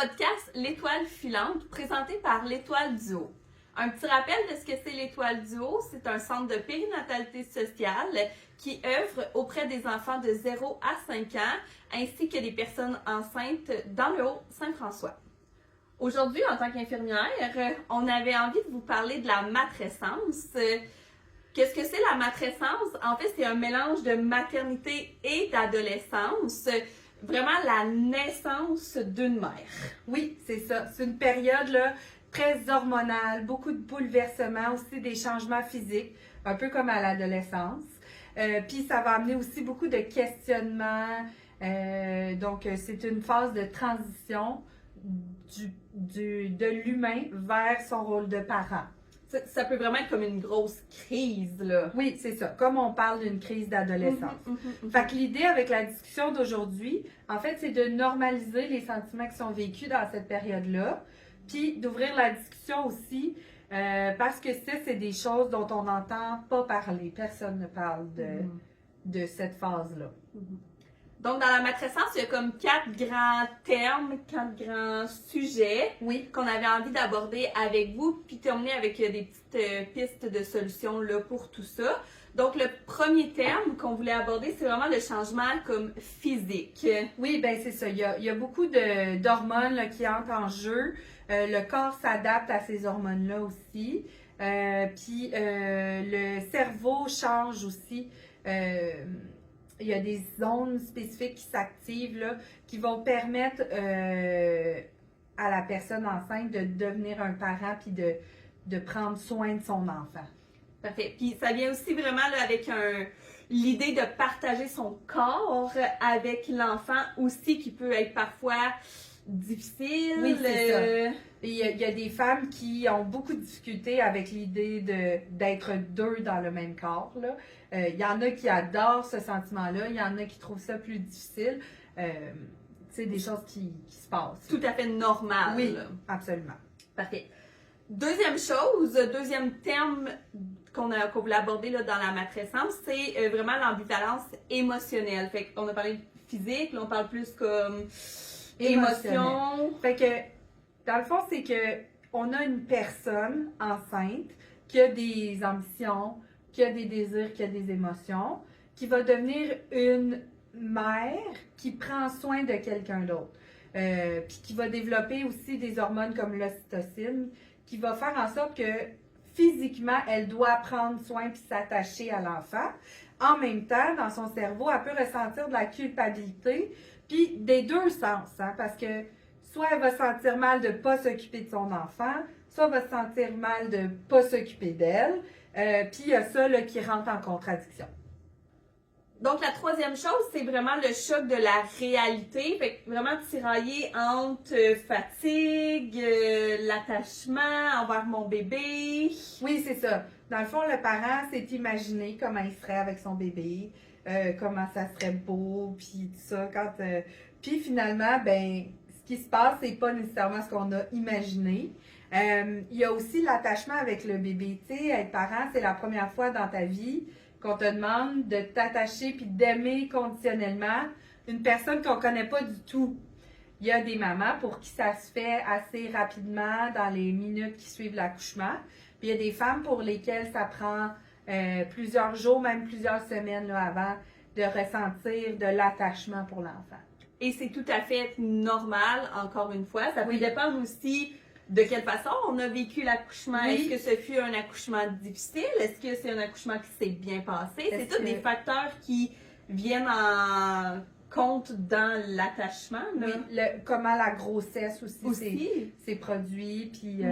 podcast L'Étoile filante, présenté par l'Étoile du Haut. Un petit rappel de ce que c'est l'Étoile du Haut, c'est un centre de périnatalité sociale qui œuvre auprès des enfants de 0 à 5 ans, ainsi que des personnes enceintes dans le Haut-Saint-François. Aujourd'hui, en tant qu'infirmière, on avait envie de vous parler de la matrescence. Qu'est-ce que c'est la matrescence? En fait, c'est un mélange de maternité et d'adolescence. Vraiment la naissance d'une mère. Oui, c'est ça. C'est une période là, très hormonale, beaucoup de bouleversements, aussi des changements physiques, un peu comme à l'adolescence. Puis ça va amener aussi beaucoup de questionnements. Donc, c'est une phase de transition de l'humain vers son rôle de parent. Ça peut vraiment être comme une grosse crise, là. Oui, c'est ça. Comme on parle d'une crise d'adolescence. Fait que l'idée avec la discussion d'aujourd'hui, en fait, c'est de normaliser les sentiments qui sont vécus dans cette période-là, puis d'ouvrir la discussion aussi, parce que c'est des choses dont on n'entend pas parler. Personne ne parle de cette phase-là. Donc, dans la matrescence, il y a comme 4 grands termes, 4 grands sujets qu'on avait envie d'aborder avec vous, puis terminer avec des petites pistes de solutions là, pour tout ça. Donc, le premier terme qu'on voulait aborder, c'est vraiment le changement comme physique. Oui, ben c'est ça. Il y a beaucoup d'hormones là, qui entrent en jeu. Le corps s'adapte à ces hormones-là aussi. Puis, le cerveau change aussi. Il y a des zones spécifiques qui s'activent, là, qui vont permettre à la personne enceinte de devenir un parent puis de prendre soin de son enfant. Parfait. Puis ça vient aussi vraiment là, avec l'idée de partager son corps avec l'enfant aussi, qui peut être parfois difficile. Oui, c'est ça. Il y a des femmes qui ont beaucoup de difficultés avec l'idée d'être deux dans le même corps, là. Il y en a qui adorent ce sentiment-là, il y en a qui trouvent ça plus difficile. C'est des choses qui se passent. Tout à fait normal. Oui, là. absolument. Parfait. Deuxième terme qu'on voulait aborder là, dans la matrescence, c'est vraiment l'ambivalence émotionnelle. Fait qu'on a parlé de physique, là on parle plus comme émotion. Fait que, dans le fond, c'est que on a une personne enceinte qui a des ambitions, qui a des désirs, qui a des émotions, qui va devenir une mère qui prend soin de quelqu'un d'autre. Puis qui va développer aussi des hormones comme l'ocytocine, qui va faire en sorte que physiquement, elle doit prendre soin puis s'attacher à l'enfant. En même temps, dans son cerveau, elle peut ressentir de la culpabilité, puis des deux sens, hein, parce que soit elle va sentir mal de ne pas s'occuper de son enfant, soit elle va se sentir mal de ne pas s'occuper d'elle. Puis il y a ça là, qui rentre en contradiction. Donc, la troisième chose, c'est vraiment le choc de la réalité. Fait que vraiment tirailler entre fatigue, l'attachement envers mon bébé. Oui, c'est ça. Dans le fond, le parent s'est imaginé comment il serait avec son bébé, comment ça serait beau, puis tout ça. Puis finalement, ben, ce qui se passe, c'est pas nécessairement ce qu'on a imaginé. Il y a aussi l'attachement avec le bébé. Tu sais, être parent, c'est la première fois dans ta vie qu'on te demande de t'attacher puis d'aimer conditionnellement une personne qu'on connaît pas du tout. Il y a des mamans pour qui ça se fait assez rapidement dans les minutes qui suivent l'accouchement. Puis il y a des femmes pour lesquelles ça prend plusieurs jours, même plusieurs semaines là, avant de ressentir de l'attachement pour l'enfant. Et c'est tout à fait normal, encore une fois. Ça peut dépendre aussi de quelle façon on a vécu l'accouchement. Oui. Est-ce que ce fut un accouchement difficile? Est-ce que c'est un accouchement qui s'est bien passé? C'est tous des facteurs qui viennent en compte dans l'attachement. Là. Oui, comment la grossesse aussi. s'est produit, puis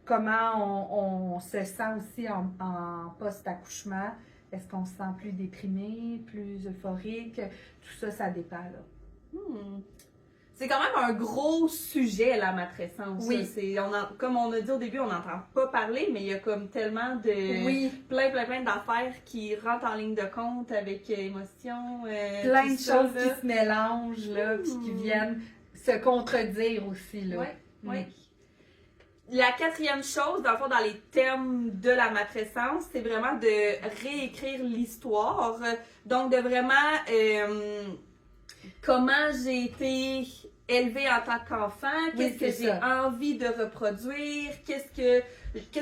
comment on se sent aussi en post-accouchement. Est-ce qu'on se sent plus déprimé, plus euphorique? Tout ça, ça dépend, là. C'est quand même un gros sujet, la matrescence. Oui. Comme on a dit au début, on n'entend pas parler, mais il y a comme tellement de... plein d'affaires qui rentrent en ligne de compte avec émotion. Plein de choses qui se mélangent, là, puis qui viennent se contredire aussi, là. Oui. La quatrième chose, dans le fond, dans les termes de la matrescence, c'est vraiment de réécrire l'histoire. Donc, de vraiment... comment j'ai été élever en tant qu'enfant, Oui, qu'est-ce que c'est j'ai ça. envie de reproduire, qu'est-ce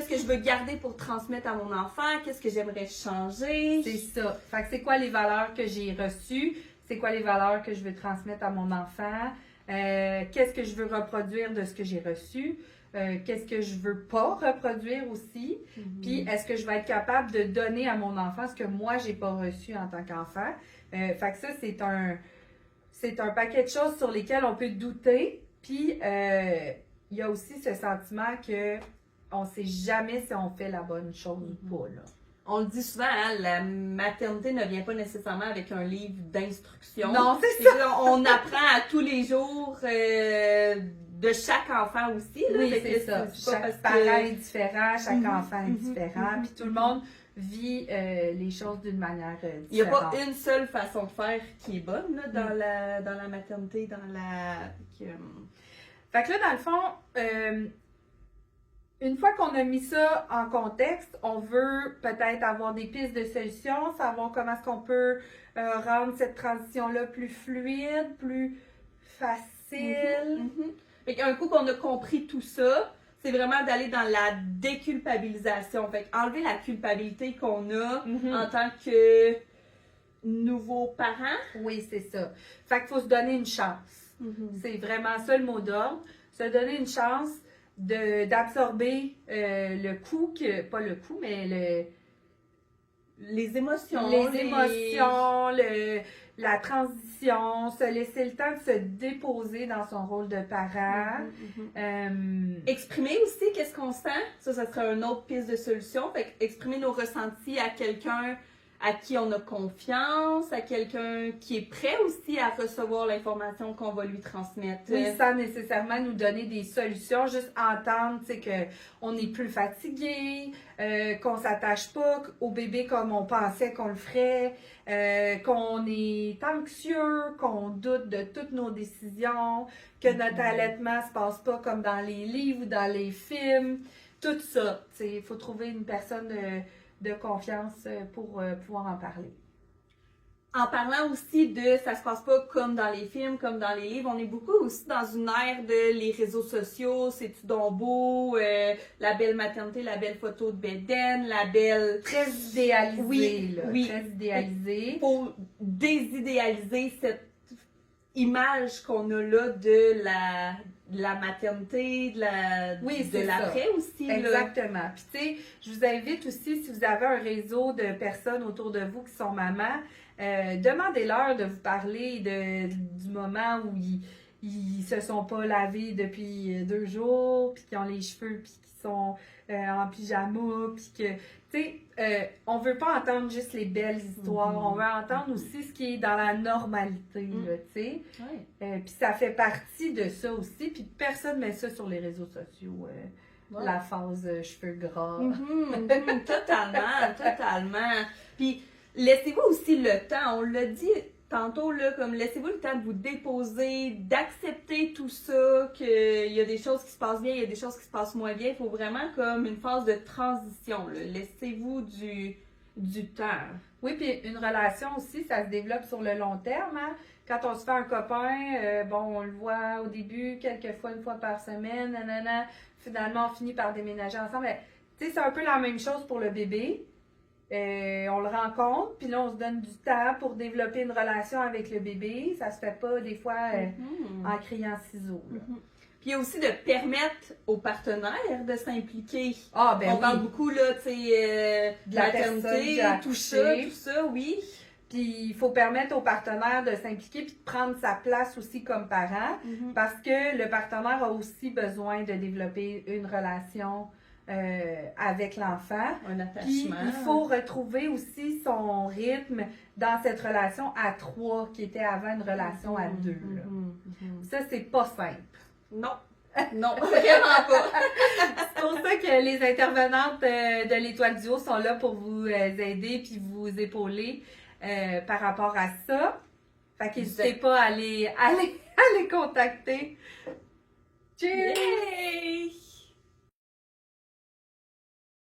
que je veux garder pour transmettre à mon enfant, qu'est-ce que j'aimerais changer. C'est ça. Fait que c'est quoi les valeurs que j'ai reçues? C'est quoi les valeurs que je veux transmettre à mon enfant? Qu'est-ce que je veux reproduire de ce que j'ai reçu? Qu'est-ce que je veux pas reproduire aussi? Puis est-ce que je vais être capable de donner à mon enfant ce que moi j'ai pas reçu en tant qu'enfant? Fait que ça, c'est un paquet de choses sur lesquelles on peut douter. Puis il y a aussi ce sentiment que on sait jamais si on fait la bonne chose ou pas, là. On le dit souvent, hein, la maternité ne vient pas nécessairement avec un livre d'instruction. Non, c'est ça. On apprend à tous les jours de chaque enfant aussi. Là, Oui, Fait que c'est ça. pas Chaque parce parent que- est différent, chaque Mhm, enfant est mhm, différent, mhm, puis tout le monde vit les choses d'une manière Il n'y a différente. pas une seule façon de faire qui est bonne là, dans la maternité, dans la... Fait que là, dans le fond, une fois qu'on a mis ça en contexte, on veut peut-être avoir des pistes de solutions, savoir comment est-ce qu'on peut rendre cette transition-là plus fluide, plus facile. Fait qu'un coup qu'on a compris tout ça, c'est vraiment d'aller dans la déculpabilisation. Fait enlever la culpabilité qu'on a Mhm. en tant que nouveau parent. Oui, c'est ça. Fait qu'il faut se donner une chance. C'est vraiment ça le mot d'ordre. Se donner une chance d'absorber le coup, pas le coup, mais Les émotions. les émotions, la transition, se laisser le temps de se déposer dans son rôle de parent. Exprimer aussi qu'est-ce qu'on sent. Ça serait une autre piste de solution. Fait exprimer nos ressentis à quelqu'un à qui on a confiance, à quelqu'un qui est prêt aussi à recevoir l'information qu'on va lui transmettre. Oui, sans nécessairement nous donner des solutions, juste entendre, tu sais, qu'on est plus fatigué, qu'on s'attache pas au bébé comme on pensait qu'on le ferait, qu'on est anxieux, qu'on doute de toutes nos décisions, que notre allaitement se passe pas comme dans les livres ou dans les films, tout ça. Tu sais, il faut trouver une personne de confiance pour pouvoir en parler. En parlant aussi de ça se passe pas comme dans les films, comme dans les livres, on est beaucoup aussi dans une ère de les réseaux sociaux, c'est-tu donc beau, la belle maternité, la belle photo de Bédaine, la belle... Très idéalisé, Oui, là. oui. Très idéalisé. Pour désidéaliser cette image qu'on a là de la maternité, Oui, de c'est l'après aussi. Là. Exactement. Puis tu sais, je vous invite aussi, si vous avez un réseau de personnes autour de vous qui sont mamans, demandez-leur de vous parler du moment où ils se sont pas lavés depuis 2 jours, puis qui ont les cheveux, puis qui sont en pyjama, puis que, tu sais, on veut pas entendre juste les belles histoires, on veut entendre aussi ce qui est dans la normalité, là, tu sais. Ouais. Puis ça fait partie de ça aussi, puis personne met ça sur les réseaux sociaux, Ouais. la phase cheveux gras. Totalement. Puis, laissez-vous aussi le temps, on l'a dit tantôt, là, comme laissez-vous le temps de vous déposer, d'accepter tout ça, qu'il y a des choses qui se passent bien, il y a des choses qui se passent moins bien. Il faut vraiment comme une phase de transition. Là. Laissez-vous du temps. Oui, puis une relation aussi, ça se développe sur le long terme. Hein? Quand on se fait un copain, bon, on le voit au début, quelquefois une fois par semaine, nanana. Finalement, on finit par déménager ensemble. Tu sais, c'est un peu la même chose pour le bébé. On le rencontre, puis là, on se donne du temps pour développer une relation avec le bébé. Ça se fait pas, des fois, en criant ciseaux. Là. Puis il y a aussi de permettre aux partenaires de s'impliquer. Ah, ben on oui. parle beaucoup, là, tu sais, De la personne qui a tout accouché. ça, oui. Puis il faut permettre au partenaire de s'impliquer puis de prendre sa place aussi comme parent, parce que le partenaire a aussi besoin de développer une relation avec l'enfant. Un Puis attachement. il faut retrouver aussi son rythme dans cette relation à 3 qui était avant une relation à 2. Là. Ça, c'est pas simple. Non. Non, vraiment pas. C'est pour ça que les intervenantes de l'Étoile du Haut sont là pour vous aider puis vous épauler par rapport à ça. Fait qu'hésitez pas à les contacter. Cheers! Yay!